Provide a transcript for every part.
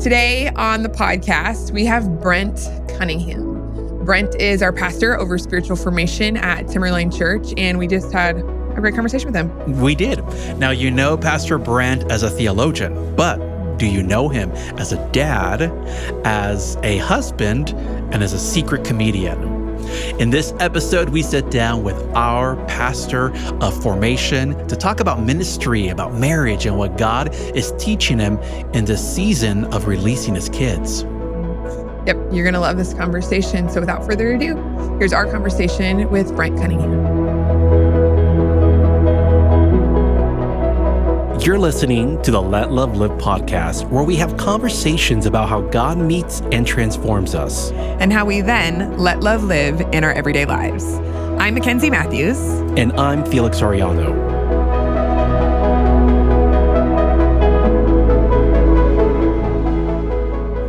Today on the podcast, we have Brent Cunningham. Brent is our pastor over spiritual formation at Timberline Church, and we just had a great conversation with him. We did. Now, you know Pastor Brent as a theologian, but do you know him as a dad, as a husband, and as a secret comedian? In this episode, we sit down with our pastor of formation to talk about ministry, about marriage, and what God is teaching him in this season of releasing his kids. Yep, you're going to love this conversation. So without further ado, here's our conversation with Brent Cunningham. You're listening to the Let Love Live podcast, where we have conversations about how God meets and transforms us. And how we then let love live in our everyday lives. I'm Mackenzie Matthews. And I'm Felix Ariano.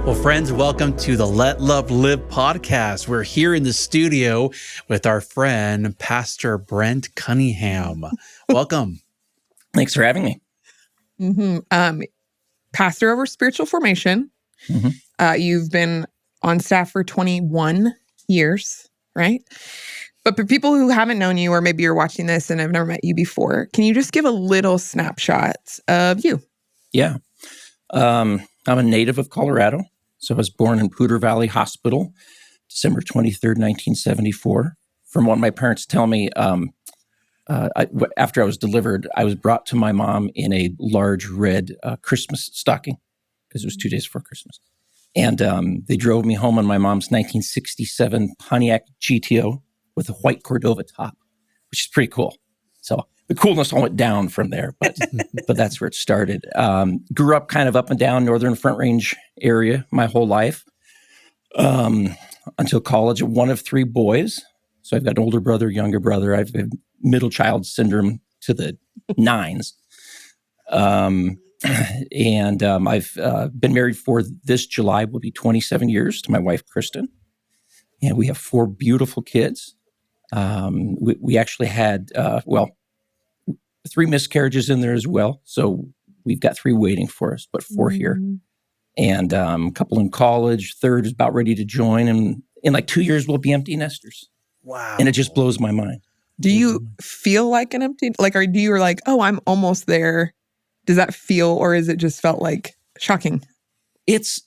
Well, friends, welcome to the Let Love Live podcast. We're here in the studio with our friend, Pastor Brent Cunningham. Welcome. Thanks for having me. Pastor over spiritual formation. You've been on staff for 21 years, right? But for people who haven't known you, or maybe you're watching this and have never met you before, can you just give a little snapshot of you? Yeah. I'm a native of Colorado. So I was born in Poudre Valley Hospital, December 23rd, 1974. From what my parents tell me, after I was delivered, I was brought to my mom in a large red Christmas stocking, because it was 2 days before Christmas. And they drove me home on my mom's 1967 Pontiac GTO with a white Cordova top, which is pretty cool. So the coolness all went down from there, but that's where it started. Grew up kind of up and down Northern Front Range area my whole life until college. One of three boys. So I've got an older brother, younger brother. I've got middle child syndrome to the nines. And I've been married for this July will be 27 years to my wife, Kristen. And we have 4 beautiful kids. We actually had, 3 miscarriages in there as well. So we've got 3 waiting for us, but 4 here. And a couple in college. Third is about ready to join. And in like 2 years, we'll be empty nesters. Wow. And it just blows my mind. Do you feel like an empty, do you like, oh, I'm almost there? Does that feel, or is it just felt like shocking? It's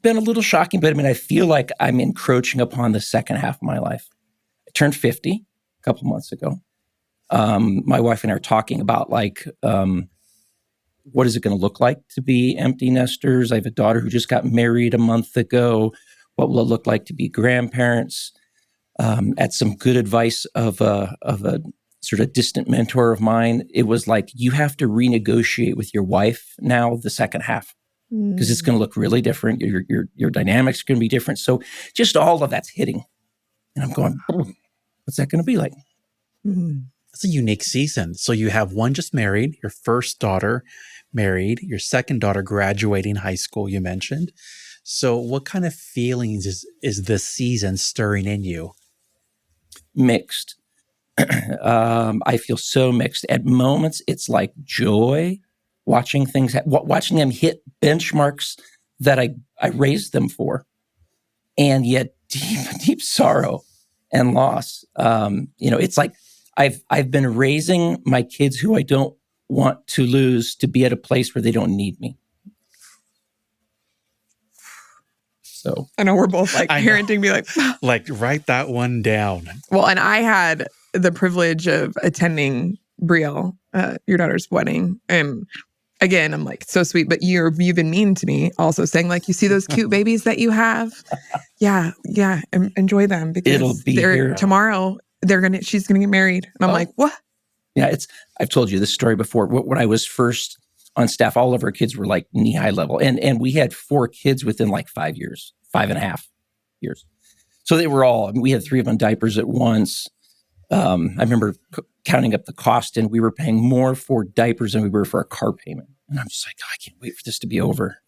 been a little shocking, but I mean, I feel like I'm encroaching upon the second half of my life. I turned 50 a couple months ago. My wife and I are talking about what is it going to look like to be empty nesters? I have a daughter who just got married a month ago. What will it look like to be grandparents? At some good advice of a sort of distant mentor of mine, it was like, you have to renegotiate with your wife now the second half, because it's going to look really different. Your dynamics are going to be different. So just all of that's hitting. And I'm going, what's that going to be like? It's a unique season. So you have one just married, your first daughter married, your second daughter graduating high school, you mentioned. So what kind of feelings is this season stirring in you? Mixed. I feel so mixed. At moments, it's like joy, watching things, watching them hit benchmarks that I raised them for, and yet deep sorrow and loss. It's like I've been raising my kids who I don't want to lose to be at a place where they don't need me. So I know we're both parenting, be like, write that one down. Well, and I had the privilege of attending Brielle, your daughter's wedding. And again, I'm like, so sweet, but you've been mean to me also, saying you see those cute babies that you have? Yeah. Enjoy them, because it'll be here tomorrow. She's gonna get married. And I'm like, what? Yeah, I've told you this story before. When I was first on staff, all of our kids were like knee-high level. And we had 4 kids within 5 years, 5.5 years. So they were all, we had 3 of them diapers at once. I remember counting up the cost, and we were paying more for diapers than we were for a car payment. And I'm just like, I can't wait for this to be over,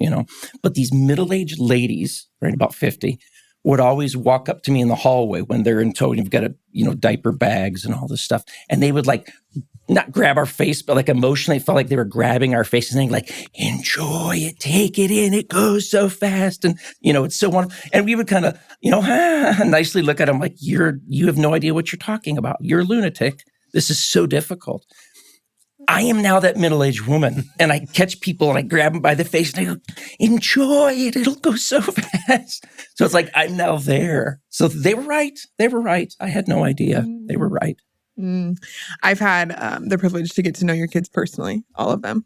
But these middle-aged ladies, right about 50, would always walk up to me in the hallway when they're in tow and you've got diaper bags and all this stuff. And they would like not grab our face, but like emotionally felt like they were grabbing our faces and saying like, enjoy it, take it in, it goes so fast. And, it's so wonderful. And we would kind of, nicely look at them like, you have no idea what you're talking about. You're a lunatic. This is so difficult. I am now that middle-aged woman, and I catch people and I grab them by the face and I go, enjoy it. It'll go so fast. So it's like, I'm now there. So they were right. They were right. I had no idea. They were right. I've had the privilege to get to know your kids personally, all of them.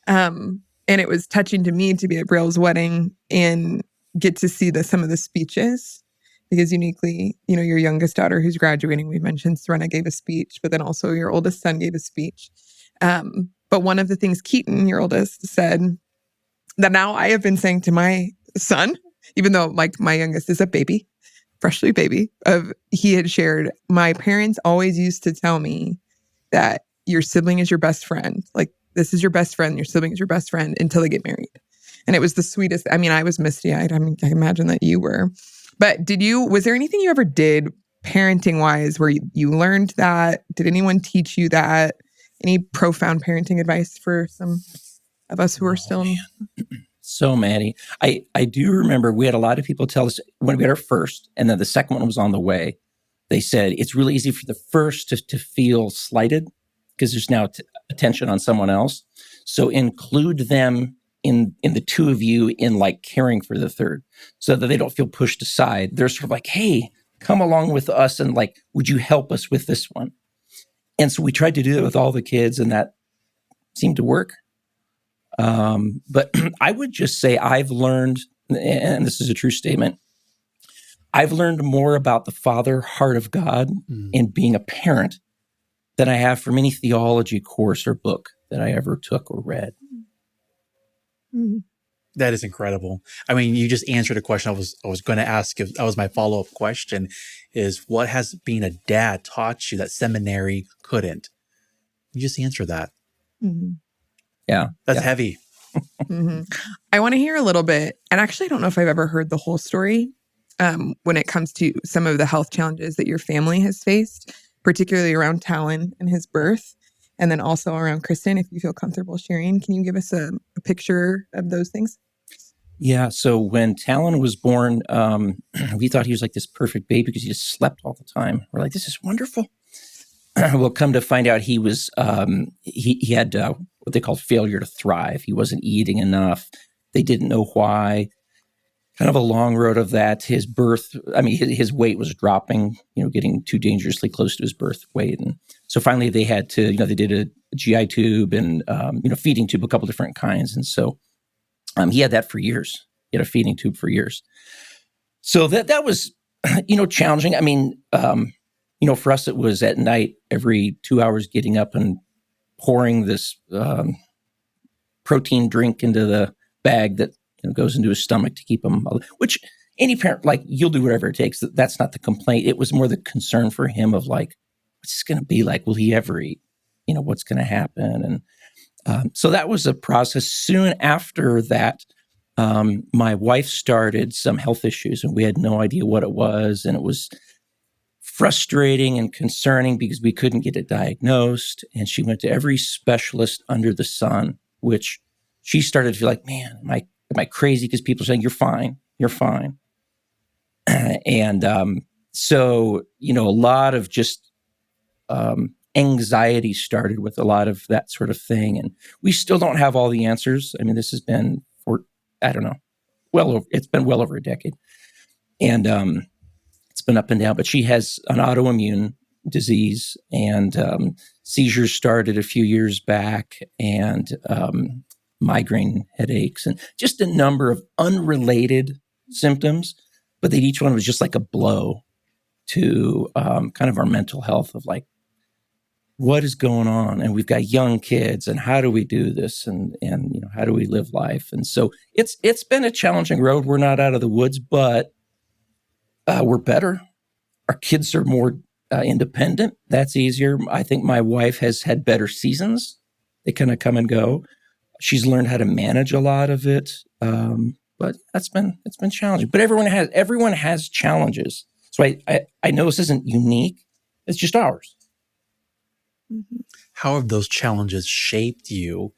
And it was touching to me to be at Brielle's wedding and get to see some of the speeches. Because uniquely, your youngest daughter who's graduating, we mentioned Serena gave a speech, but then also your oldest son gave a speech. But one of the things Keaton, your oldest, said that now I have been saying to my son, even though like my youngest is a baby, freshly baby, he had shared, my parents always used to tell me that your sibling is your best friend. Like, this is your best friend, your sibling is your best friend until they get married. And it was the sweetest. I mean, I was misty-eyed. I imagine that you were. But was there anything you ever did parenting-wise where you learned that? Did anyone teach you that? Any profound parenting advice for some of us who are still in? So, Maddie, I do remember we had a lot of people tell us when we had our first, and then the second one was on the way. They said it's really easy for the first to feel slighted because there's now attention on someone else. So include them in the two of you in like caring for the third so that they don't feel pushed aside. They're sort of like, hey, come along with us and like, would you help us with this one? And so we tried to do that with all the kids, and that seemed to work. But I would just say I've learned, and this is a true statement, I've learned more about the Father heart of God in being a parent than I have from any theology course or book that I ever took or read. That is incredible. I mean, you just answered a question I was going to ask. If that was my follow-up question, is what has being a dad taught you that seminary couldn't? You just answered that. Yeah. That's heavy. I want to hear a little bit, and actually I don't know if I've ever heard the whole story when it comes to some of the health challenges that your family has faced, particularly around Talon and his birth, and then also around Kristen, if you feel comfortable sharing. Can you give us a picture of those things? Yeah. So when Talon was born, we thought he was like this perfect baby because he just slept all the time. We're like, this is wonderful. Well, come to find out he was, he had what they call failure to thrive. He wasn't eating enough. They didn't know why. Kind of a long road of that. His birth, his weight was dropping, getting too dangerously close to his birth weight. And so finally they had to, they did a GI tube and, feeding tube, a couple different kinds. And so he had that for years. He had a feeding tube for years. So that was, challenging. I mean, for us, it was at night, every 2 hours getting up and pouring this protein drink into the bag that goes into his stomach to keep him, which any parent, like, you'll do whatever it takes. That's not the complaint. It was more the concern for him of like, what's this going to be like? Will he ever eat? What's going to happen? And so that was a process. Soon after that, my wife started some health issues and we had no idea what it was. And it was frustrating and concerning because we couldn't get it diagnosed. And she went to every specialist under the sun, which she started to feel like, man, am I crazy? Because people are saying, you're fine. And so, a lot of just anxiety started with a lot of that sort of thing. And we still don't have all the answers. I mean, this has been it's been well over a decade. And it's been up and down, but she has an autoimmune disease and seizures started a few years back and migraine headaches and just a number of unrelated symptoms, but each one was just like a blow to kind of our mental health of like, what is going on? And we've got young kids and how do we do this? And how do we live life? And so it's been a challenging road. We're not out of the woods, but we're better. Our kids are more independent. That's easier. I think my wife has had better seasons. They kind of come and go. She's learned how to manage a lot of it. but it's been challenging. But everyone has challenges. So I know this isn't unique. It's just ours. Mm-hmm. How have those challenges shaped you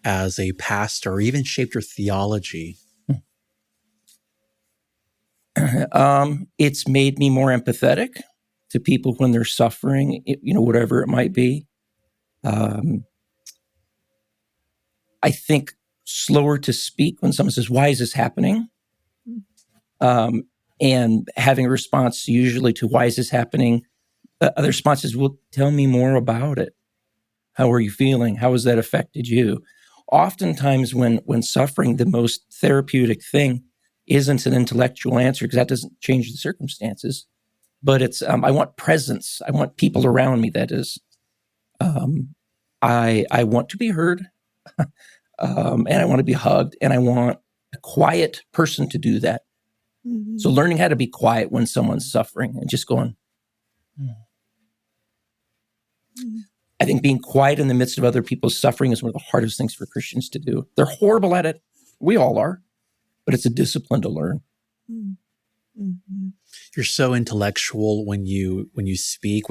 as a pastor, or even shaped your theology? It's made me more empathetic to people when they're suffering, whatever it might be. I think slower to speak when someone says, "Why is this happening?" And having a response usually to "Why is this happening?" The response is, "Well, tell me more about it. How are you feeling? How has that affected you?" Oftentimes when suffering, the most therapeutic thing isn't an intellectual answer, because that doesn't change the circumstances, but it's, I want presence. I want people around me. That is, I want to be heard, and I want to be hugged, and I want a quiet person to do that. Mm-hmm. So learning how to be quiet when someone's suffering and just going, I think being quiet in the midst of other people's suffering is one of the hardest things for Christians to do. They're horrible at it. We all are, but it's a discipline to learn. Mm-hmm. You're so intellectual when you speak.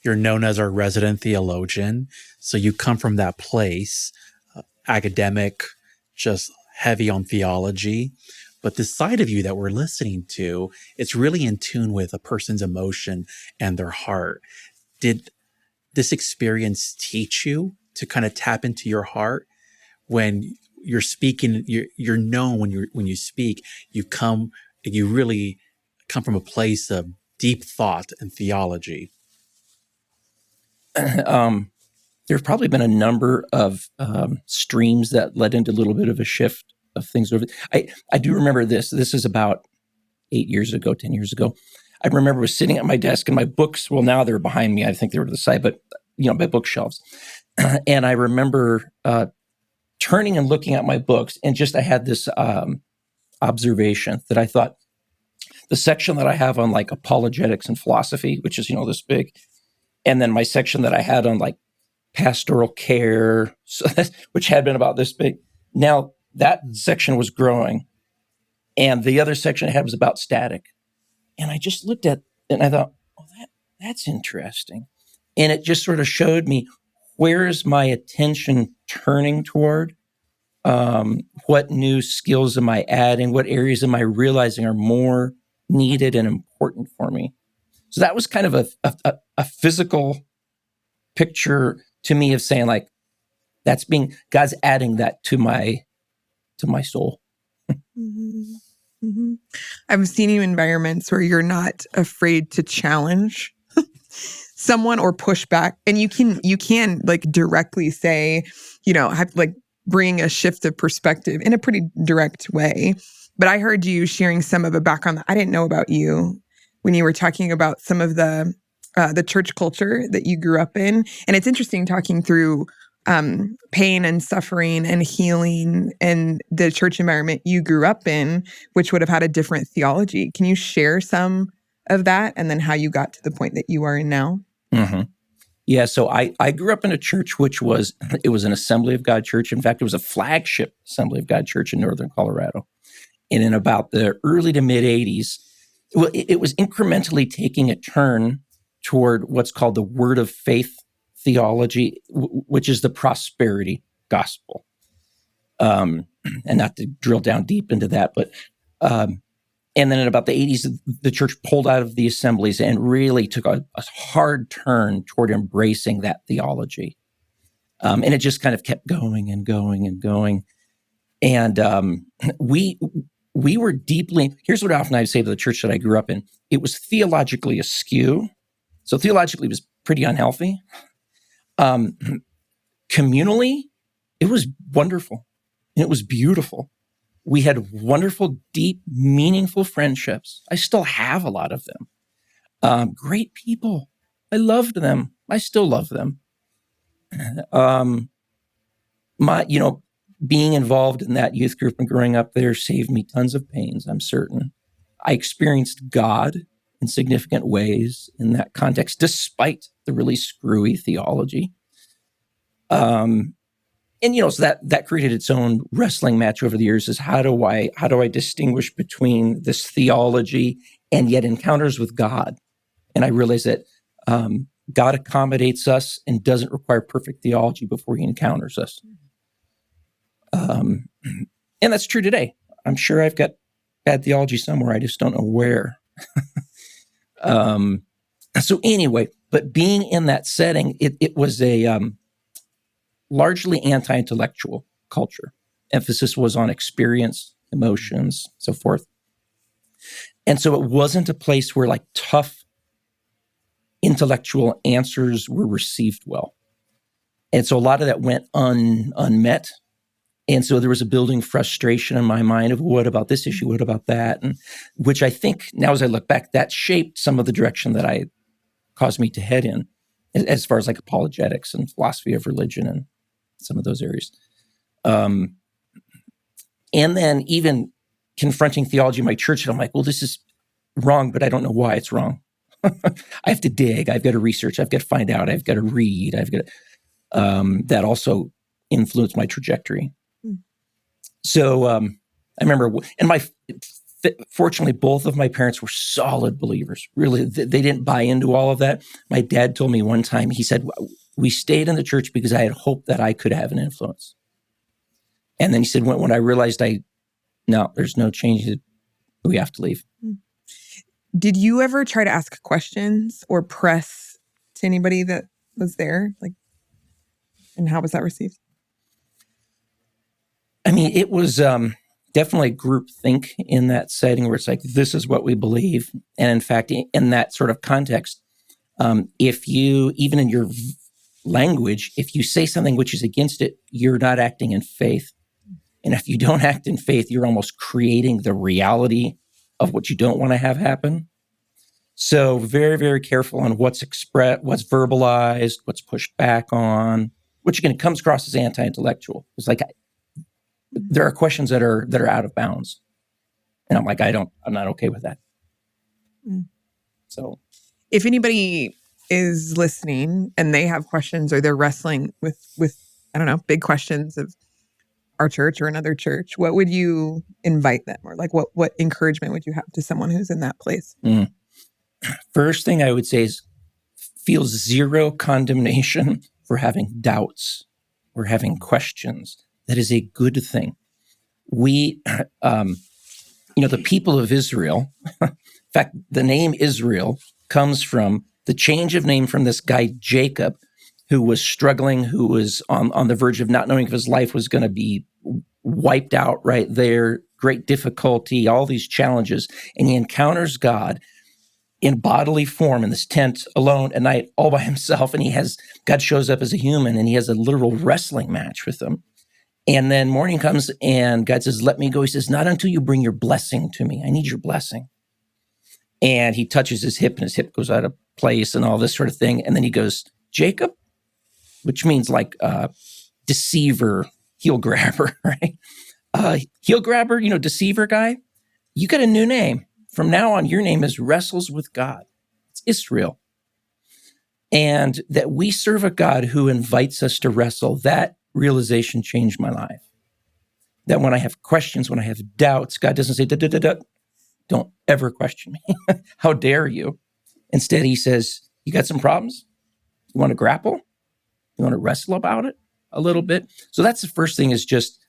You're known as our resident theologian. So you come from that place, academic, just heavy on theology. But the side of you that we're listening to, it's really in tune with a person's emotion and their heart. Did this experience teach you to kind of tap into your heart when you're speaking? You're known when you speak. You really come from a place of deep thought and theology. There's probably been a number of streams that led into a little bit of a shift of things. I do remember this. This is about 10 years ago. I remember I was sitting at my desk and my books, well, now they're behind me. I think they were to the side, but my bookshelves. And I remember turning and looking at my books, and just I had this observation that I thought, the section that I have on like apologetics and philosophy, which is, this big, and then my section that I had on like pastoral care, which had been about this big. Now that section was growing, and the other section I had was about static. And I just looked at it and I thought, oh, that's interesting. And it just sort of showed me, where is my attention turning toward? What new skills am I adding? What areas am I realizing are more needed and important for me? So that was kind of a physical picture to me of saying, like, God's adding that to my soul. Mm-hmm. Mm-hmm. I've seen you in environments where you're not afraid to challenge someone or push back, and you can like directly say, have like bring a shift of perspective in a pretty direct way. But I heard you sharing some of a background that I didn't know about you when you were talking about some of the church culture that you grew up in, and it's interesting talking through pain and suffering and healing and the church environment you grew up in, which would have had a different theology. Can you share some of that, and then how you got to the point that you are in now? Mm-hmm. Yeah, so I grew up in a church which was an Assembly of God church. In fact, it was a flagship Assembly of God church in northern Colorado. And in about the early to mid 80s, it was incrementally taking a turn toward what's called the word of faith theology, which is the prosperity gospel. And not to drill down deep into that, but and then in about the 80s, the church pulled out of the assemblies and really took a hard turn toward embracing that theology. And it just kind of kept going and going and going. And we were deeply, here's what often I say to the church that I grew up in, it was theologically askew. So theologically, it was pretty unhealthy. Communally, it was wonderful. And it was beautiful. We had wonderful, deep, meaningful friendships. I still have a lot of them. Great people. I loved them. I still love them. Being involved in that youth group and growing up there saved me tons of pains, I'm certain. I experienced God in significant ways in that context, despite the really screwy theology. And so that created its own wrestling match over the years. Is how do I distinguish between this theology and yet encounters with God? And I realized that God accommodates us and doesn't require perfect theology before He encounters us. And that's true today. I'm sure I've got bad theology somewhere. I just don't know where. So anyway, but being in that setting, it was a largely anti-intellectual culture. Emphasis was on experience, emotions, so forth. And so it wasn't a place where like tough intellectual answers were received well. And so a lot of that went unmet. And so there was a building frustration in my mind of what about this issue? What about that? And which I think now as I look back, that shaped some of the direction that I caused me to head in as far as like apologetics and philosophy of religion and some of those areas. And then even confronting theology in my church, and I'm like, well, this is wrong, but I don't know why it's wrong. I have to dig. I've got to research. I've got to find out. I've got to read. I've got to, that also influenced my trajectory. So I remember, and fortunately, both of my parents were solid believers. Really, they didn't buy into all of that. My dad told me one time, he said, we stayed in the church because I had hoped that I could have an influence. And then he said, when I realized no, there's no change, we have to leave. Did you ever try to ask questions or press to anybody that was there? And how was that received? I mean, it was definitely groupthink in that setting where it's like, this is what we believe. And in fact, in that sort of context, if you, even in your language, if you say something which is against it, you're not acting in faith. And if you don't act in faith, you're almost creating the reality of what you don't want to have happen. So very, very careful on what's expressed, what's verbalized, what's pushed back on, which again comes across as anti-intellectual. It's like, there are questions that are out of bounds. And I'm like, I'm not okay with that. So if anybody is listening and they have questions or they're wrestling with, I don't know, big questions of our church or another church, what would you invite them? Or like what encouragement would you have to someone who's in that place? First thing I would say is feel zero condemnation for having doubts or having questions. That is a good thing. We, the people of Israel, in fact, the name Israel comes from the change of name from this guy, Jacob, who was struggling, who was on the verge of not knowing if his life was going to be wiped out right there, great difficulty, all these challenges. And he encounters God in bodily form in this tent alone at night, all by himself. And God shows up as a human and he has a literal wrestling match with him. And then morning comes and God says, let me go. He says, not until you bring your blessing to me. I need your blessing. And he touches his hip and his hip goes out of place and all this sort of thing. And then he goes, Jacob, which means like deceiver, heel grabber, right? Heel grabber, deceiver guy. You got a new name. From now on, your name is Wrestles with God. It's Israel. And that we serve a God who invites us to wrestle, that realization changed my life. That when I have questions, when I have doubts, God doesn't say, don't ever question me. How dare you? Instead, he says, you got some problems? You want to grapple? You want to wrestle about it a little bit? So that's the first thing is just,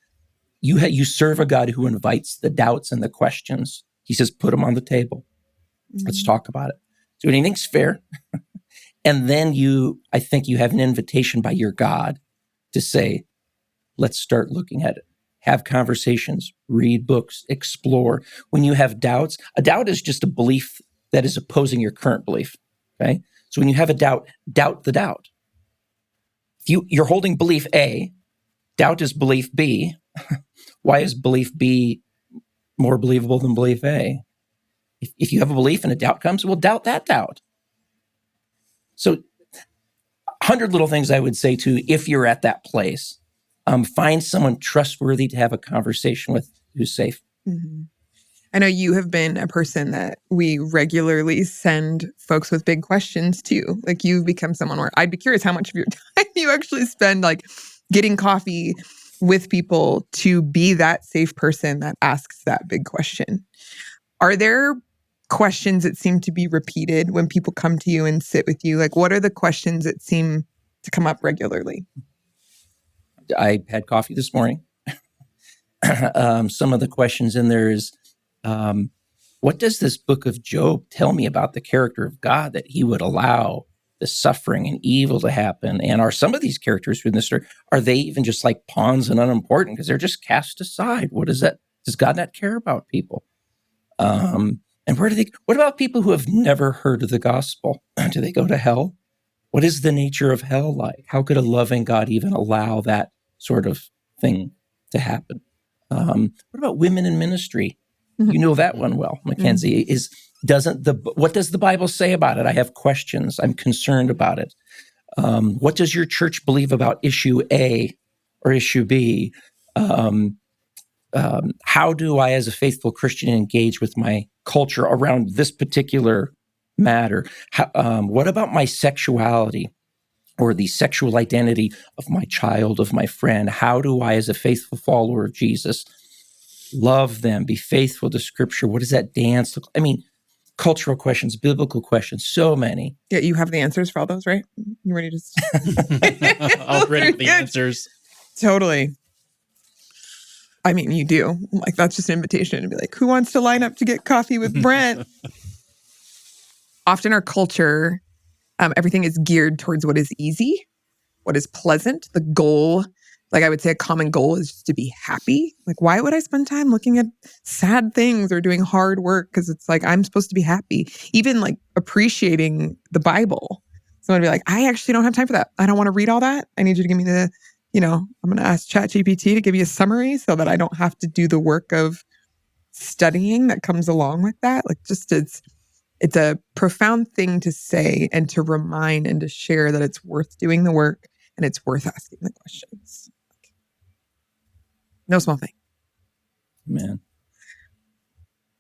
you serve a God who invites the doubts and the questions. He says, put them on the table. Let's talk about it. So anything's fair. And then I think you have an invitation by your God to say, let's start looking at it. Have conversations, read books, explore. When you have doubts, a doubt is just a belief that is opposing your current belief, okay? So when you have a doubt the doubt. If you're holding belief A, doubt is belief B. Why is belief B more believable than belief A? If you have a belief and a doubt comes, well, doubt that doubt. So 100 little things I would say to, if you're at that place, find someone trustworthy to have a conversation with who's safe. Mm-hmm. I know you have been a person that we regularly send folks with big questions to. Like you've become someone where I'd be curious how much of your time you actually spend like getting coffee with people to be that safe person that asks that big question. Are there questions that seem to be repeated when people come to you and sit with you? Like, what are the questions that seem to come up regularly? I had coffee this morning. Some of the questions in there is, what does this book of Job tell me about the character of God that he would allow the suffering and evil to happen? And are some of these characters in this story, are they even just like pawns and unimportant because they're just cast aside? What is that? Does God not care about people? And what about people who have never heard of the gospel? Do they go to hell? What is the nature of hell like? How could a loving God even allow that sort of thing to happen? What about women in ministry? You know that one well, Mackenzie. What does the Bible say about it? I have questions. I'm concerned about it. What does your church believe about issue A or issue B? How do I, as a faithful Christian, engage with my culture around this particular matter? What about my sexuality or the sexual identity of my child, of my friend? How do I, as a faithful follower of Jesus, love them, be faithful to Scripture? What does that dance look like? I mean, cultural questions, biblical questions, so many. Yeah, you have the answers for all those, right? You ready to... I'll read the answers. Totally. I mean, you do. Like, that's just an invitation to be like, who wants to line up to get coffee with Brent? Often our culture, everything is geared towards what is easy, what is pleasant. The goal, like I would say a common goal is just to be happy. Like, why would I spend time looking at sad things or doing hard work? Because it's like, I'm supposed to be happy. Even like appreciating the Bible. Someone would be like, I actually don't have time for that. I don't want to read all that. I need you to give me I'm going to ask ChatGPT to give you a summary so that I don't have to do the work of studying that comes along with that. Like, just it's a profound thing to say and to remind and to share that it's worth doing the work and it's worth asking the questions. No small thing. Man.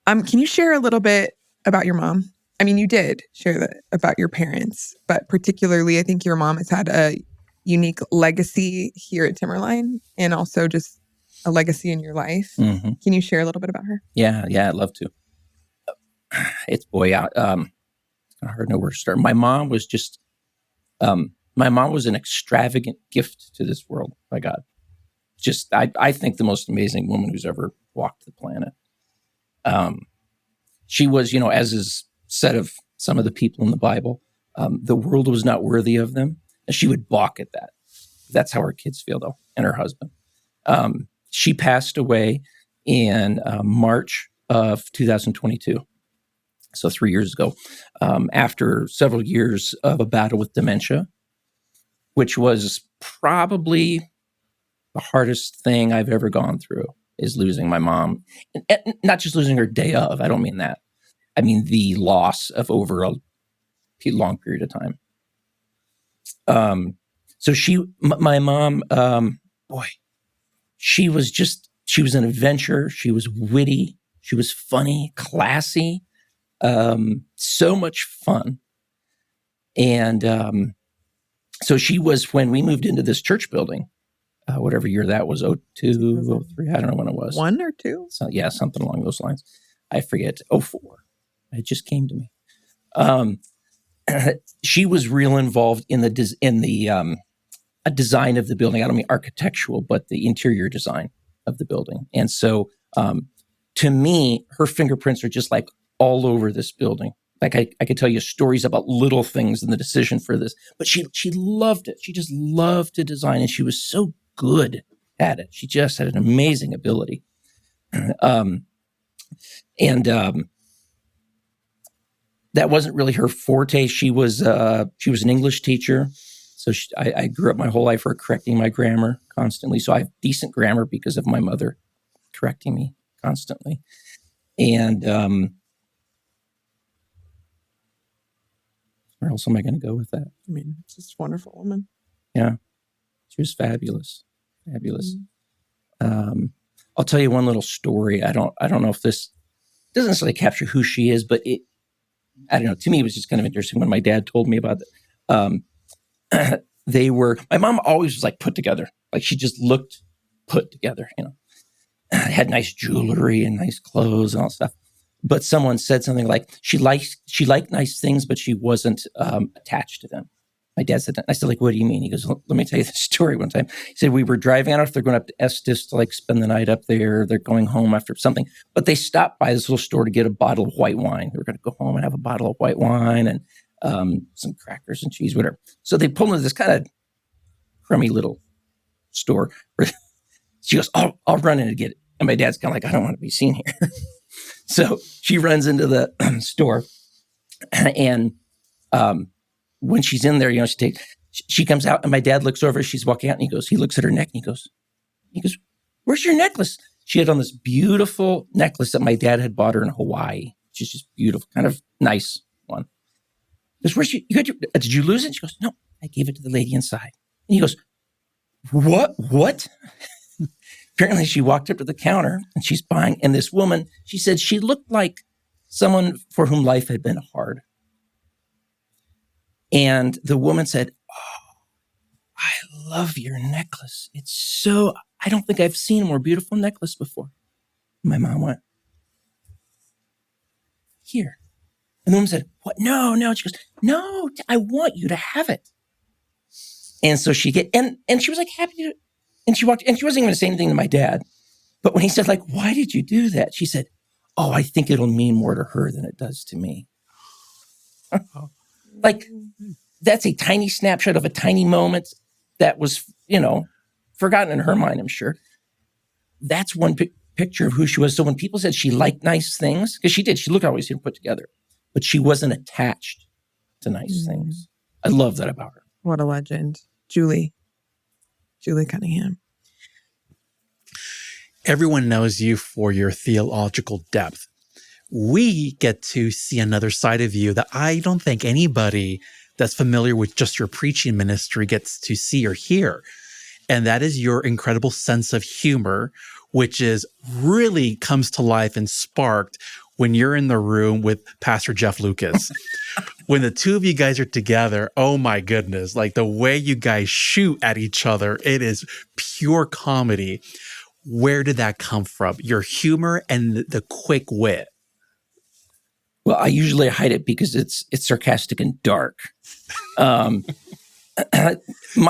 Can you share a little bit about your mom? I mean, you did share about your parents, but particularly, I think your mom has had a unique legacy here at Timberline and also just a legacy in your life. Mm-hmm. Can you share a little bit about her? Yeah, I'd love to. It's hard to know where to start. My mom was an extravagant gift to this world by God. I think the most amazing woman who's ever walked the planet. She was, as is said of some of the people in the Bible, the world was not worthy of them. And she would balk at that. That's how her kids feel, though, and her husband. She passed away in March of 2022. So 3 years ago, after several years of a battle with dementia, which was probably the hardest thing I've ever gone through, is losing my mom. And not just losing her day of, I don't mean that. I mean the loss of over a long period of time. So my mom, she was an adventurer. She was witty. She was funny, classy, so much fun. And, so she was, when we moved into this church building, whatever year that was, 02, 03, I don't know when it was. 1 or 2? So, yeah, something along those lines. I forget, 04. It just came to me. She was real involved in the design of the building. I don't mean architectural, but the interior design of the building. And so, to me, her fingerprints are just like all over this building. Like I could tell you stories about little things in the decision for this, but she loved it. She just loved to design, and she was so good at it. She just had an amazing ability. That wasn't really her forte. She was an English teacher. So I grew up my whole life for correcting my grammar constantly. So I have decent grammar because of my mother correcting me constantly. And where else am I going to go with that? I mean, it's just a wonderful woman. Yeah. She was fabulous. Fabulous. Mm-hmm. I'll tell you one little story. I don't know if this doesn't necessarily capture who she is, but I don't know. To me, it was just kind of interesting when my dad told me about it. My mom always was like put together. Like she just looked put together, had nice jewelry and nice clothes and all that stuff. But someone said something like, she liked nice things, but she wasn't attached to them. My dad said that. I said, like, what do you mean? He goes, let me tell you the story one time. He said, we were driving, I don't know if they're going up to Estes to like spend the night up there. They're going home after something, but they stopped by this little store to get a bottle of white wine. They were going to go home and have a bottle of white wine and some crackers and cheese, whatever. So they pulled into this kind of crummy little store. She goes, I'll run in and get it. And my dad's kind of like, I don't want to be seen here. So she runs into the store, and when she's in there, she comes out, and my dad looks over. She's walking out, and he looks at her neck, and he goes, "Where's your necklace?" She had on this beautiful necklace that my dad had bought her in Hawaii, which is just beautiful, kind of nice one. He goes, "Where's did you lose it?" She goes, "No, I gave it to the lady inside." And he goes, "What?" Apparently, she walked up to the counter and she's buying. And this woman, she said she looked like someone for whom life had been hard. And the woman said, "Oh, I love your necklace. I don't think I've seen a more beautiful necklace before." My mom went, "Here." And the woman said, "What? No." She goes, "No, I want you to have it." And so and she was like happy to. And she walked, and she wasn't even going to say anything to my dad. But when he said, like, "Why did you do that?" She said, "Oh, I think it'll mean more to her than it does to me." Like, that's a tiny snapshot of a tiny moment that was, forgotten in her mind, I'm sure. That's one picture of who she was. So when people said she liked nice things, because she did, she looked always put together, but she wasn't attached to nice things. I love that about her. What a legend. Julie Cunningham. Everyone knows you for your theological depth. We get to see another side of you that I don't think anybody that's familiar with just your preaching ministry gets to see or hear. And that is your incredible sense of humor, which is really comes to life and sparked when you're in the room with Pastor Jeff Lucas. When the two of you guys are together, oh my goodness, like the way you guys shoot at each other, it is pure comedy. Where did that come from? Your humor and the quick wit. Well, I usually hide it because it's sarcastic and dark. My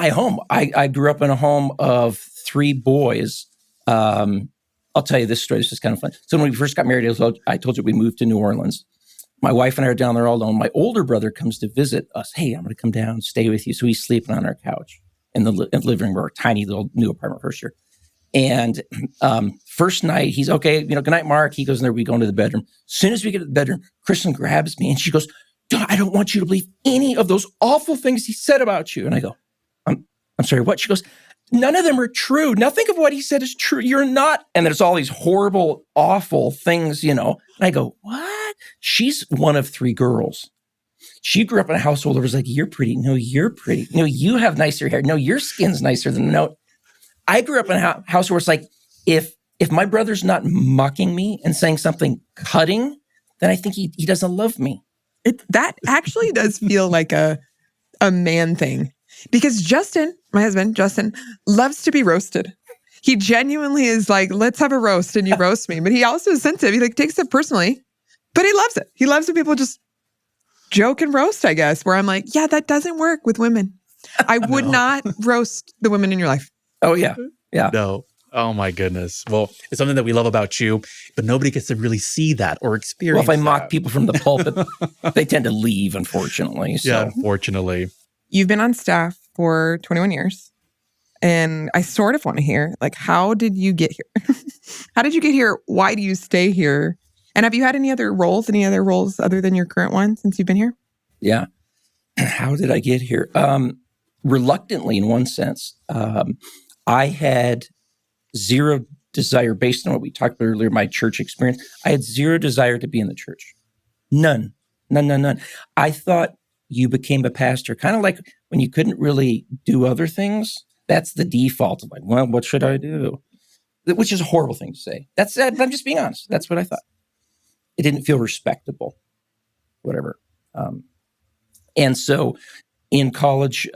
home, I grew up in a home of 3 boys. I'll tell you this story. This is kind of fun. So when we first got married, I told you we moved to New Orleans. My wife and I are down there all alone. My older brother comes to visit us. "Hey, I'm going to come down and stay with you." So he's sleeping on our couch in the living room, our tiny little new apartment first year. And first night, he's okay, good night, Mark. He goes in there, we go into the bedroom. As soon as we get to the bedroom, Kristen grabs me and she goes, "I don't want you to believe any of those awful things he said about you." And I go, I'm sorry, what? She goes, "None of them are true. Nothing of what he said is true. You're not." And there's all these horrible, awful things, And I go, "What?" She's one of 3 girls. She grew up in a household that was like, "You're pretty. No, you're pretty. No, you have nicer hair. No, your skin's nicer than no." I grew up in a house where it's like, if my brother's not mocking me and saying something cutting, then I think he doesn't love me. That actually does feel like a man thing. Because Justin, my husband, loves to be roasted. He genuinely is like, "Let's have a roast," and you roast me. But he also is sensitive. He takes it personally, but he loves it. He loves when people just joke and roast, I guess, where I'm like, yeah, that doesn't work with women. I would not roast the women in your life. Oh, yeah. Yeah. No. Oh, my goodness. Well, it's something that we love about you, but nobody gets to really see that or experience Well, if I mock that. people from the pulpit, they tend to leave, unfortunately. So. Yeah, unfortunately. You've been on staff for 21 years. And I sort of want to hear, like, how did you get here? How did you get here? Why do you stay here? And have you had any other roles other than your current one since you've been here? Yeah. How did I get here? Reluctantly, in one sense. I had zero desire, based on what we talked about earlier, my church experience. I had zero desire to be in the church. None. I thought you became a pastor kind of like when you couldn't really do other things. That's the default of like, well, what should I do? Which is a horrible thing to say. But I'm just being honest. That's what I thought. It didn't feel respectable, whatever. And so in college,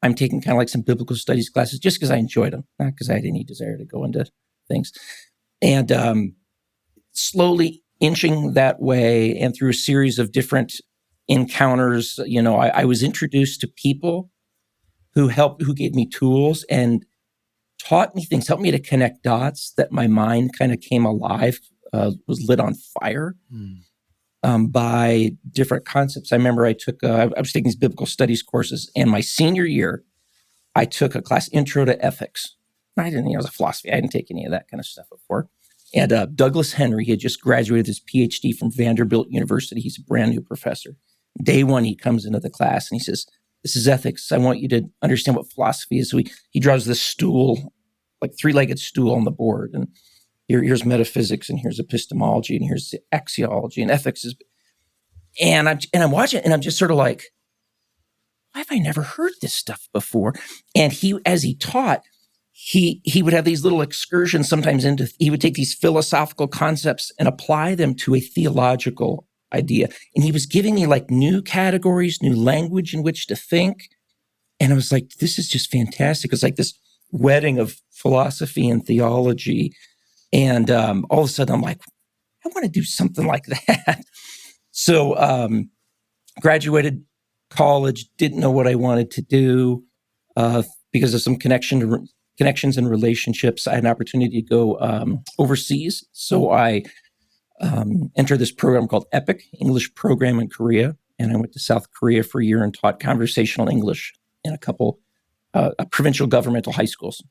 I'm taking kind of like some biblical studies classes just because I enjoyed them, not because I had any desire to go into things. And slowly inching that way, and through a series of different encounters, I was introduced to people who gave me tools and taught me things, helped me to connect dots, that my mind kind of came alive, was lit on fire by different concepts. I remember I was taking these biblical studies courses, and my senior year, I took a class, Intro to Ethics. I didn't, it was a philosophy. I hadn't taken any of that kind of stuff before. And Douglas Henry, he had just graduated his PhD from Vanderbilt University. He's a brand new professor. Day one, he comes into the class and he says, "This is ethics. I want you to understand what philosophy is." So he draws this stool, like three-legged stool on the board. And here's metaphysics, and here's epistemology, and here's axiology, and ethics is. And I'm watching, and I'm just sort of like, why have I never heard this stuff before? And as he taught, he would have these little excursions sometimes he would take these philosophical concepts and apply them to a theological idea. And he was giving me like new categories, new language in which to think. And I was like, this is just fantastic. It's like this wedding of philosophy and theology. And all of a sudden I'm like, I want to do something like that. So graduated college, didn't know what I wanted to do because of some connections and relationships. I had an opportunity to go overseas. So I entered this program called EPIC, English Program in Korea. And I went to South Korea for a year and taught conversational English in a couple provincial governmental high schools,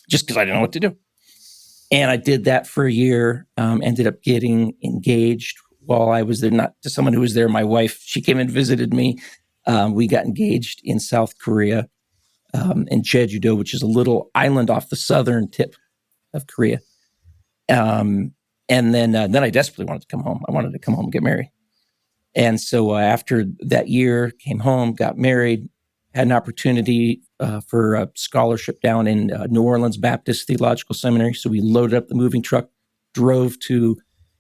just because I didn't know what to do. And I did that for a year, ended up getting engaged while I was there, not to someone who was there, my wife. She came and visited me. We got engaged in South Korea, in Jeju-do, which is a little island off the southern tip of Korea. And then I desperately wanted to come home. I wanted to come home and get married. And so after that year, came home, got married, had an opportunity for a scholarship down in New Orleans Baptist Theological Seminary. So we loaded up the moving truck, drove to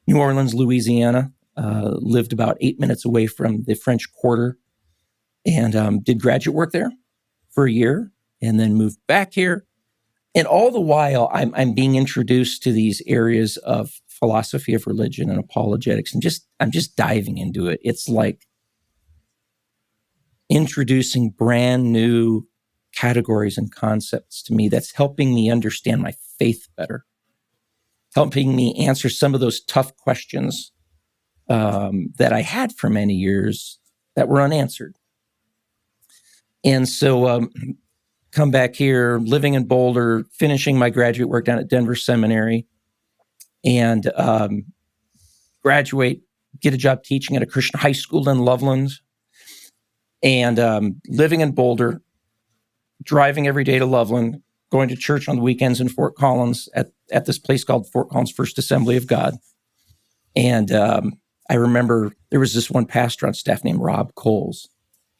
New Orleans, Louisiana, lived about 8 minutes away from the French Quarter, and did graduate work there for a year, and then moved back here. And all the while, I'm being introduced to these areas of philosophy of religion and apologetics, and I'm just diving into it. It's like introducing brand new categories and concepts to me that's helping me understand my faith better, helping me answer some of those tough questions that I had for many years that were unanswered. And so come back here, living in Boulder, finishing my graduate work down at Denver Seminary, and graduate, get a job teaching at a Christian high school in Loveland, and living in Boulder, driving every day to Loveland, going to church on the weekends in Fort Collins at this place called Fort Collins First Assembly of God. And I remember there was this one pastor on staff named Rob Coles.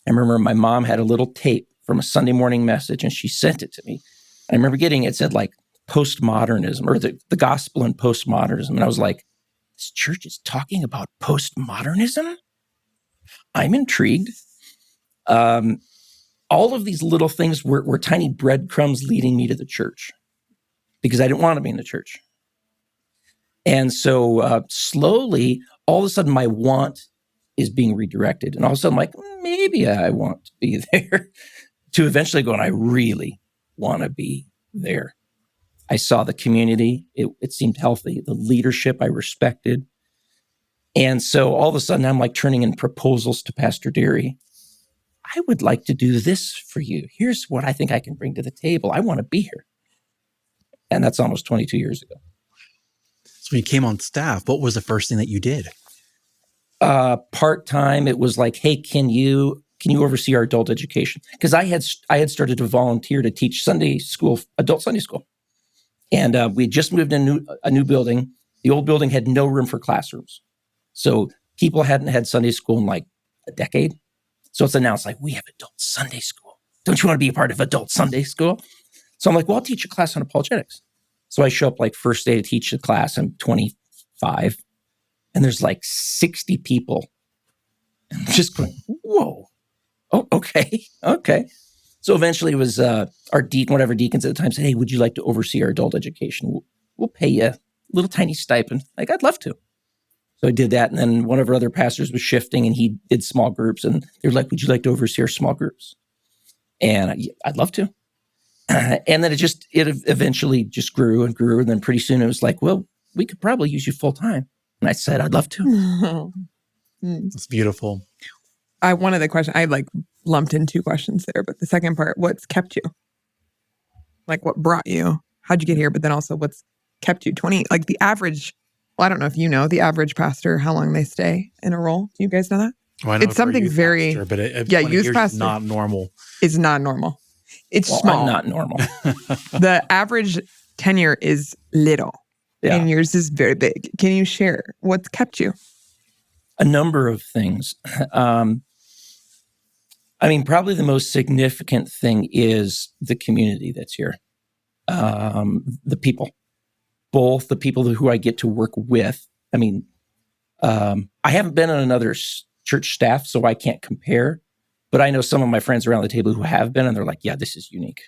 I remember my mom had a little tape from a Sunday morning message, and she sent it to me. I remember getting it, said like postmodernism, or the gospel and postmodernism. And I was like, this church is talking about postmodernism? I'm intrigued. All of these little things were tiny breadcrumbs leading me to the church, because I didn't want to be in the church. And so slowly, all of a sudden, my want is being redirected. And all of a sudden, I'm like, maybe I want to be there, to eventually going, I really want to be there. I saw the community. It seemed healthy. The leadership I respected. And so all of a sudden, I'm like turning in proposals to Pastor Deary. I would like to do this for you. Here's what I think I can bring to the table. I want to be here. And that's almost 22 years ago. So when you came on staff, what was the first thing that you did? Part-time, it was like, hey, can you oversee our adult education? Because I had started to volunteer to teach Sunday school, adult Sunday school. And we had just moved in a new building. The old building had no room for classrooms. So people hadn't had Sunday school in like a decade. So it's announced like, we have adult Sunday school. Don't you want to be a part of adult Sunday school? So I'm like, well, I'll teach a class on apologetics. So I show up like first day to teach the class. I'm 25. And there's like 60 people. And I'm just going, whoa. Oh, okay. So eventually it was our deacon, whatever deacons at the time said, hey, would you like to oversee our adult education? We'll pay you a little tiny stipend. Like, I'd love to. So I did that. And then one of our other pastors was shifting and he did small groups. And they were like, would you like to oversee our small groups? And I'd love to. And then it eventually just grew and grew. And then pretty soon it was like, well, we could probably use you full time. And I said, I'd love to. It's beautiful. One of the questions, I like lumped in two questions there, but the second part, what's kept you? Like what brought you? How'd you get here? But then also what's kept you 20, like the average, well, I don't know if you know the average pastor, how long they stay in a role. Do you guys know that? Well, I know it's something very, pastor, but youth pastor is not normal. Is not normal. It's small. I'm not normal. The average tenure is little and yours is very big. Can you share what's kept you? A number of things. Probably the most significant thing is the community that's here. The people, both the people who I get to work with. I haven't been on another church staff, so I can't compare. But I know some of my friends around the table who have been, and they're like, yeah, this is unique.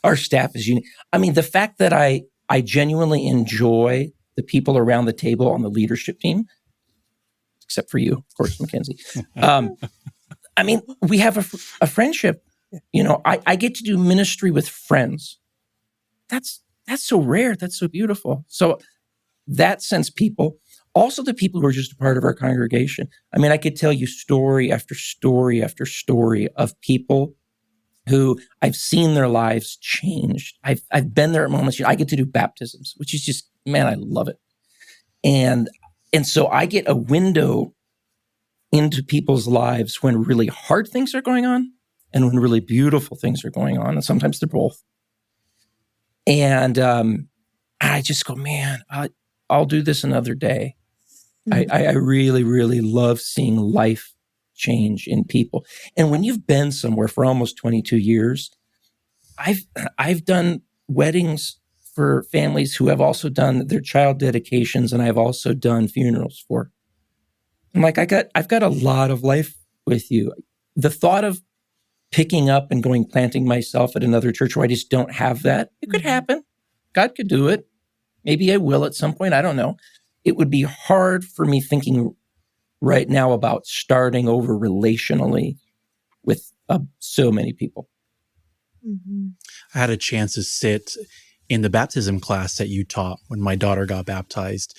Our staff is unique. The fact that I genuinely enjoy the people around the table on the leadership team, except for you, of course, Mackenzie. We have a friendship. I get to do ministry with friends. That's so rare. That's so beautiful. So that sense, people, also the people who are just a part of our congregation. I could tell you story after story after story of people who I've seen their lives changed. I've been there at moments. I get to do baptisms, which is just, man, I love it. And so I get a window into people's lives when really hard things are going on and when really beautiful things are going on. And sometimes they're both. And I just go, man, I'll do this another day. Mm-hmm. I really, really love seeing life change in people. And when you've been somewhere for almost 22 years, I've done weddings for families who have also done their child dedications, and I've also done funerals for. I'm like, I've got a lot of life with you. The thought of picking up and going planting myself at another church where I just don't have that, it could happen. God could do it. Maybe I will at some point. I don't know. It would be hard for me thinking right now about starting over relationally with so many people. Mm-hmm. I had a chance to sit in the baptism class that you taught when my daughter got baptized.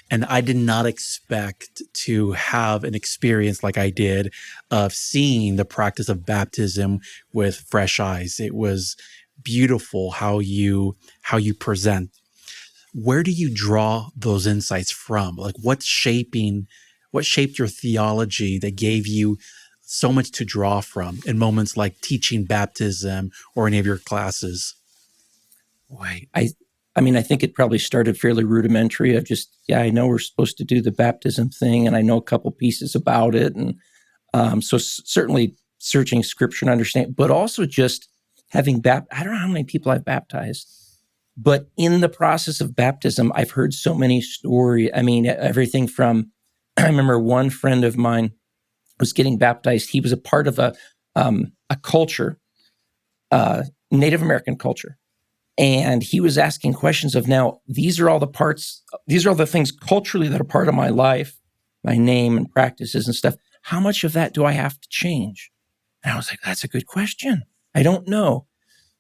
And I did not expect to have an experience like I did of seeing the practice of baptism with fresh eyes. It was beautiful how you present. Where do you draw those insights from? Like what shaped your theology that gave you so much to draw from in moments like teaching baptism or any of your classes? Boy, I think it probably started fairly rudimentary of just, I know we're supposed to do the baptism thing and I know a couple pieces about it. And so certainly searching scripture and understanding, but also just having I don't know how many people I've baptized, but in the process of baptism, I've heard so many stories. Everything from, I remember one friend of mine was getting baptized. He was a part of a culture, Native American culture. And he was asking questions of, now, these are all the things culturally that are part of my life, my name and practices and stuff. How much of that do I have to change? And I was like, that's a good question. I don't know.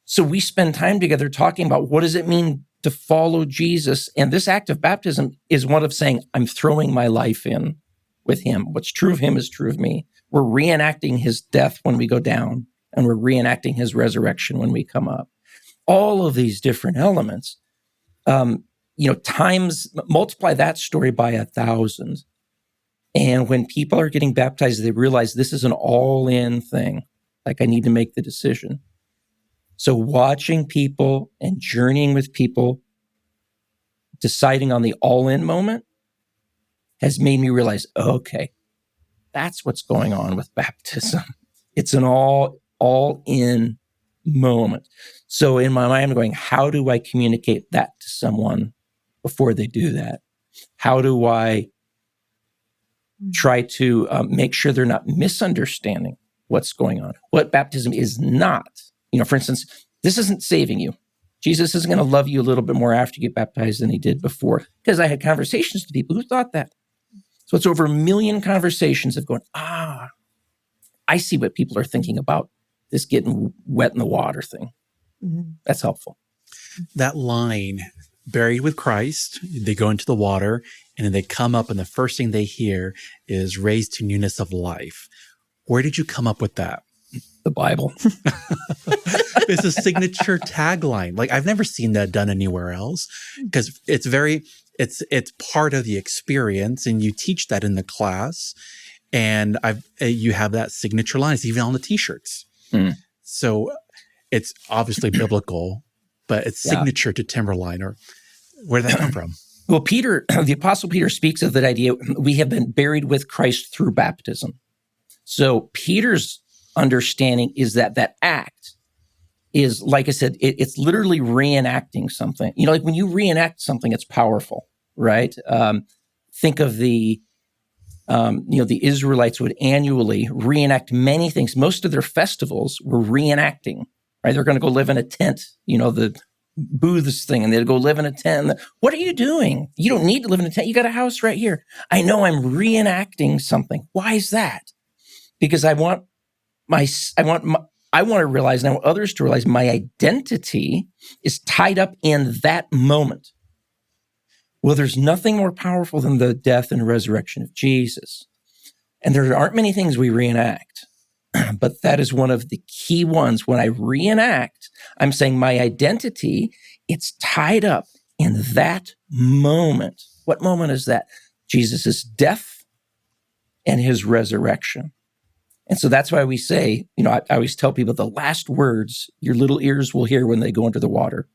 So we spend time together talking about what does it mean to follow Jesus? And this act of baptism is one of saying, I'm throwing my life in with him. What's true of him is true of me. We're reenacting his death when we go down, and we're reenacting his resurrection when we come up. All of these different elements, multiply that story by 1,000. And when people are getting baptized, they realize this is an all-in thing. Like I need to make the decision. So watching people and journeying with people, deciding on the all-in moment has made me realize, okay, that's what's going on with baptism. It's an all-in moment. So in my mind, I'm going, how do I communicate that to someone before they do that? How do I try to make sure they're not misunderstanding what's going on. What baptism is not, for instance, this isn't saving you. Jesus isn't going to love you a little bit more after you get baptized than he did before. Because I had conversations with people who thought that. So it's over 1 million conversations of going, I see what people are thinking about this getting wet in the water thing. Mm-hmm. That's helpful. That line, buried with Christ, they go into the water, and then they come up, and the first thing they hear is raised to newness of life. Where did you come up with that? The Bible. It's a signature tagline. Like, I've never seen that done anywhere else, because it's part of the experience, and you teach that in the class, and you have that signature line. It's even on the t-shirts. Mm. So it's obviously biblical, but it's signature to Timberline. Or where did that come from? Well, the Apostle Peter speaks of that idea. We have been buried with Christ through baptism. So Peter's understanding is that act is, like I said, it's literally reenacting something. Like when you reenact something, it's powerful, right? Think of the Israelites would annually reenact many things. Most of their festivals were reenacting, right? They're going to go live in a tent, the booths thing, and they'd go live in a tent. What are you doing? You don't need to live in a tent. You got a house right here. I know I'm reenacting something. Why is that? Because I want to realize, and I want others to realize, my identity is tied up in that moment. Well, there's nothing more powerful than the death and resurrection of Jesus. And there aren't many things we reenact, but that is one of the key ones. When I reenact, I'm saying my identity, it's tied up in that moment. What moment is that? Jesus' death and his resurrection. And so that's why we say, I always tell people the last words your little ears will hear when they go into the water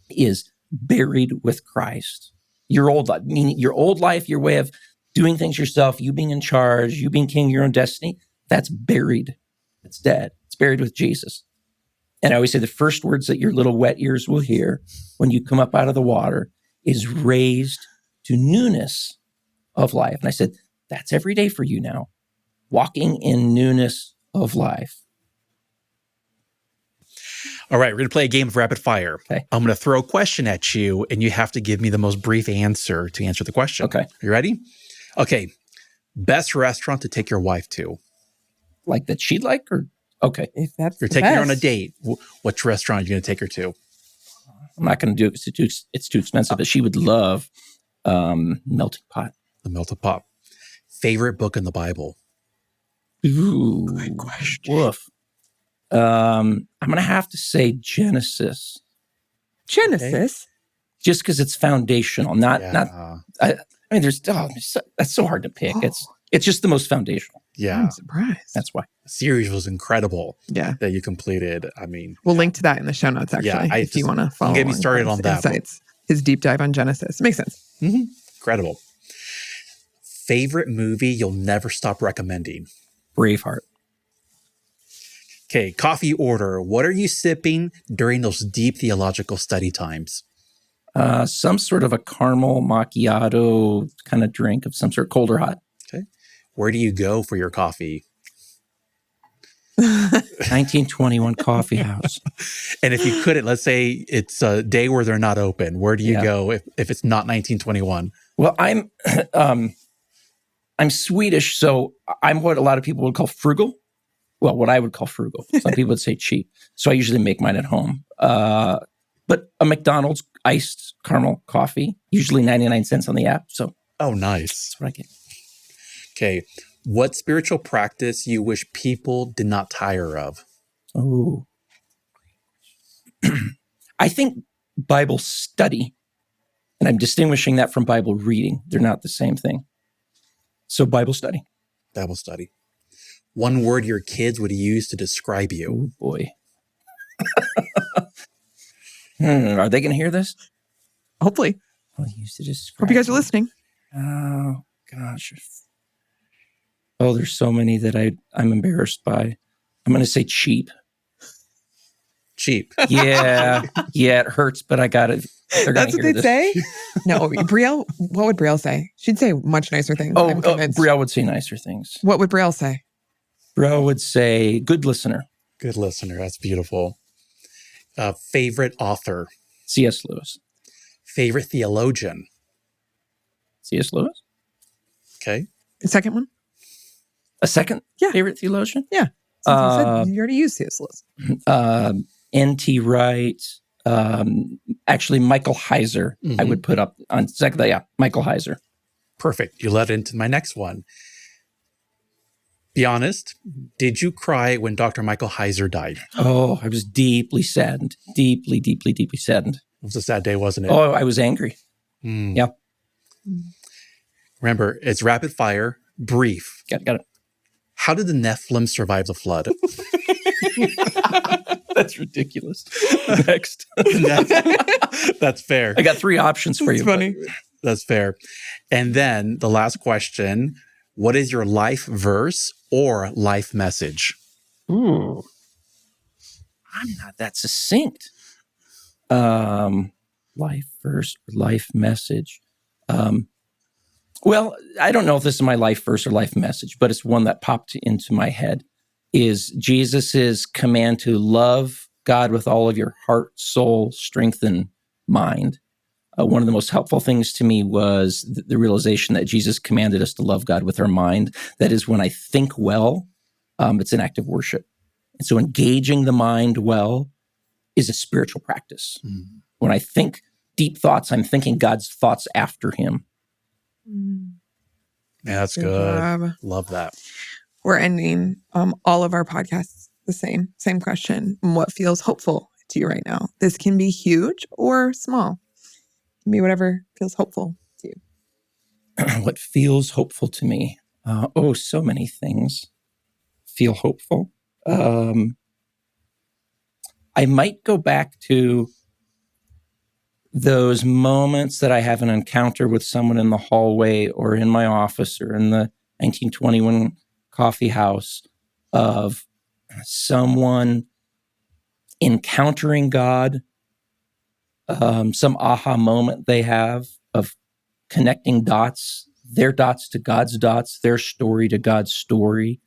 is buried with Christ. Your old life, meaning your old life, your way of doing things yourself, you being in charge, you being king of your own destiny, that's buried. It's dead. It's buried with Jesus. And I always say the first words that your little wet ears will hear when you come up out of the water is raised to newness of life. And I said, that's every day for you now. Walking in newness of life. All right, we're going to play a game of rapid fire. Okay. I'm going to throw a question at you, and you have to give me the most brief answer to answer the question. Okay. You ready? Okay. Best restaurant to take your wife to? Like that she'd like? Or okay. If that's You're taking her on a date. Which restaurant are you going to take her to? I'm not going to do it because it's too expensive, but she would love Melting Pot. The Melting Pot. Favorite book in the Bible? Ooh, good question. Woof. I'm going to have to say Genesis. Genesis? Okay. Just because it's foundational, I mean, that's so hard to pick. Oh. It's just the most foundational. Yeah. I'm surprised. That's why. The series was incredible. Yeah. That you completed. I mean, we'll link to that in the show notes, actually, if you want to follow. Get me started on that. Insights. His deep dive on Genesis. Makes sense. Mm-hmm. Incredible. Favorite movie you'll never stop recommending? Braveheart. Okay, coffee order. What are you sipping during those deep theological study times? Some sort of a caramel macchiato kind of drink of some sort, cold or hot. Okay. Where do you go for your coffee? 1921 Coffee House. And if you couldn't, let's say it's a day where they're not open, where do you go if it's not 1921? Well, I'm Swedish, so I'm what a lot of people would call frugal. Well, what I would call frugal. Some people would say cheap. So I usually make mine at home. But a McDonald's iced caramel coffee, usually 99 cents on the app. So nice. That's what I get. Okay. What spiritual practice you wish people did not tire of? Oh. I think Bible study, and I'm distinguishing that from Bible reading. They're not the same thing. So Bible study. Bible study. One word your kids would use to describe you. Oh, boy. Are they going to hear this? Hopefully. I'll use to describe. Hope you guys are listening. Oh, gosh. Oh, there's so many that I'm embarrassed by. I'm going to say cheap. Cheap. Yeah. Yeah, it hurts, but I got it. That's what they'd say? No, Brielle, what would Brielle say? She'd say much nicer things. Brielle would say nicer things. What would Brielle say? Bro would say, good listener. Good listener. That's beautiful. Favorite author? C.S. Lewis. Favorite theologian? C.S. Lewis. Okay. The second one? A second Yeah. favorite theologian? Yeah. Since you said you already used C.S. Lewis. N.T. Wright. Actually, Michael Heiser, I would put up on second. Yeah, Michael Heiser. Perfect. You led into my next one. Be honest. Did you cry when Dr. Michael Heiser died? Oh, I was deeply saddened. Deeply, deeply, deeply saddened. It was a sad day, wasn't it? Oh, I was angry. Yeah. Remember, it's rapid fire, brief. Got it. How did the Nephilim survive the flood? That's ridiculous. Next. That's fair. I got 3 options for you. It's funny. That's fair. And then the last question, what is your life verse or life message? Ooh. I'm not that succinct. Life verse or life message. Well, I don't know if this is my life verse or life message, but it's one that popped into my head, is Jesus's command to love God with all of your heart, soul, strength, and mind. One of the most helpful things to me was the realization that Jesus commanded us to love God with our mind. That is, when I think well, it's an act of worship. And so engaging the mind well is a spiritual practice. When I think deep thoughts, I'm thinking God's thoughts after him. Yeah, that's Good good. job. Love that. We're ending all of our podcasts the same question. What feels hopeful to you right now? This can be huge or small. It can be whatever feels hopeful to you. What feels hopeful to me? So many things feel hopeful. I might go back to those moments that I have an encounter with someone in the hallway or in my office or in the 1921 coffee house of someone encountering God, some aha moment they have of connecting dots, their dots to God's dots, their story to God's story,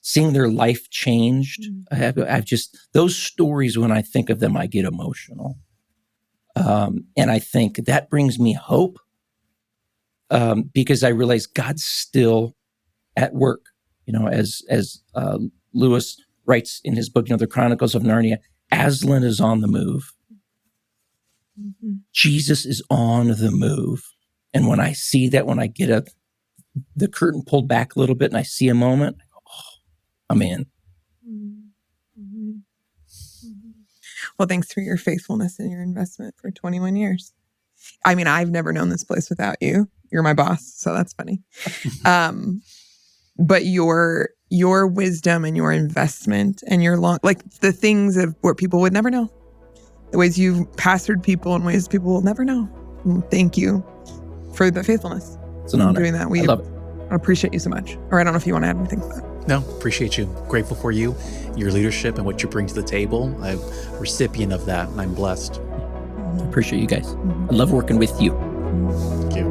seeing their life changed. I've just, those stories, when I think of them, I get emotional. And I think that brings me hope because I realize God's still at work. As Lewis writes in his book, The Chronicles of Narnia, Aslan is on the move. Jesus is on the move. And when I see that, when I get the curtain pulled back a little bit and I see a moment, I go, oh, I'm in. Well, thanks for your faithfulness and your investment for 21 years. I mean, I've never known this place without you. You're my boss, so that's funny. But your wisdom and your investment and your the things of where people would never know, the ways you've pastored people in ways people will never know. Thank you for the faithfulness. It's an honor. Doing that. I love it. I appreciate you so much. Or I don't know if you want to add anything to that. No, appreciate you. Grateful for you, your leadership, and what you bring to the table. I'm a recipient of that, and I'm blessed. I appreciate you guys. I love working with you. Thank you.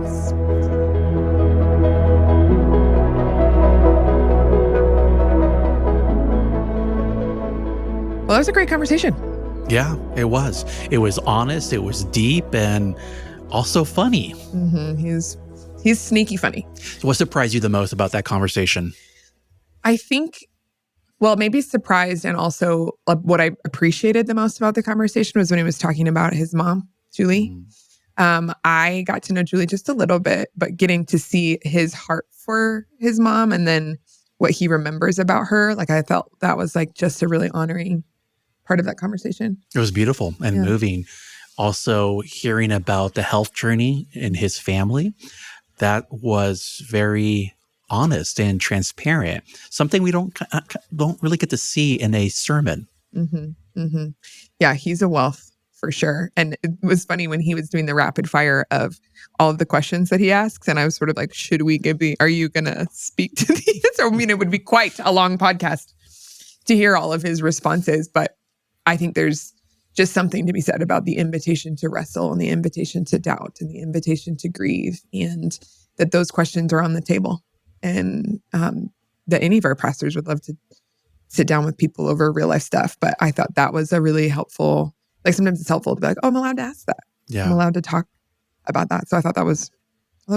Well, that was a great conversation. Yeah, it was. It was honest, it was deep, and also funny. He's sneaky funny. So what surprised you the most about that conversation? I think, well, maybe surprised, and also what I appreciated the most about the conversation was when he was talking about his mom, Julie. I got to know Julie just a little bit, but getting to see his heart for his mom and then what he remembers about her, I felt that was just a really honoring part of that conversation. It was beautiful and moving. Also, hearing about the health journey in his family, that was very honest and transparent. Something we don't really get to see in a sermon. Yeah, he's a wealth for sure. And it was funny when he was doing the rapid fire of all of the questions that he asks, and I was sort of like, "Should we are you going to speak to these?" I mean, it would be quite a long podcast to hear all of his responses, but I think there's just something to be said about the invitation to wrestle and the invitation to doubt and the invitation to grieve, and that those questions are on the table, and that any of our pastors would love sit down with people over real life stuff. But I thought that was a really helpful, like sometimes it's helpful to be like, oh, I'm allowed to ask that. Yeah. I'm allowed to talk about that. So I thought that was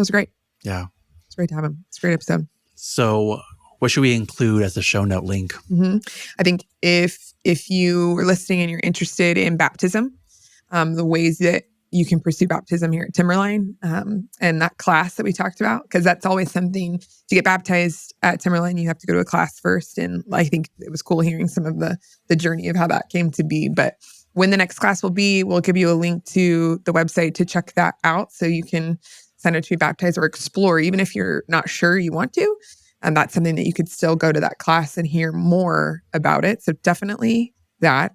great. Yeah. It's great to have him. It's a great episode. So what should we include as the show note link? I think if you are listening and you're interested in baptism, the ways that you can pursue baptism here at Timberline, and that class that we talked about, because that's always something to get baptized at Timberline, you have to go to a class first. And I think it was cool hearing some of the journey of how that came to be. But when the next class will be, we'll give you a link to the website to check that out so you can sign up to be baptized or explore, even if you're not sure you want to. And that's something that you could still go to that class and hear more about it. So definitely that.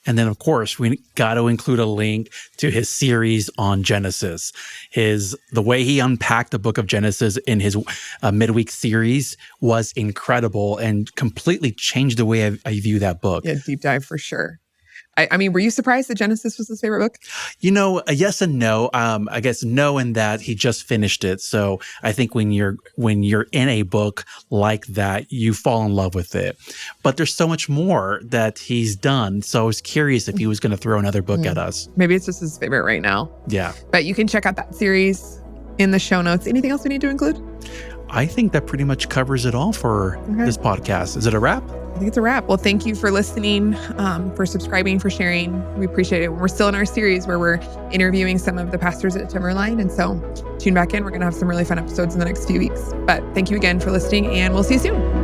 And then, of course, we got to include a link to his series on Genesis. The way he unpacked the book of Genesis in his midweek series was incredible and completely changed the way I view that book. Yeah, deep dive for sure. I mean, were you surprised that Genesis was his favorite book? Yes and no. I guess no in that he just finished it. So I think when you're in a book like that, you fall in love with it. But there's so much more that he's done. So I was curious if he was going to throw another book at us. Maybe it's just his favorite right now. Yeah. But you can check out that series in the show notes. Anything else we need to include? I think that pretty much covers it all for this podcast. Is it a wrap? I think it's a wrap. Well, thank you for listening, for subscribing, for sharing. We appreciate it. We're still in our series where we're interviewing some of the pastors at Timberline. And so tune back in. We're going to have some really fun episodes in the next few weeks. But thank you again for listening, and we'll see you soon.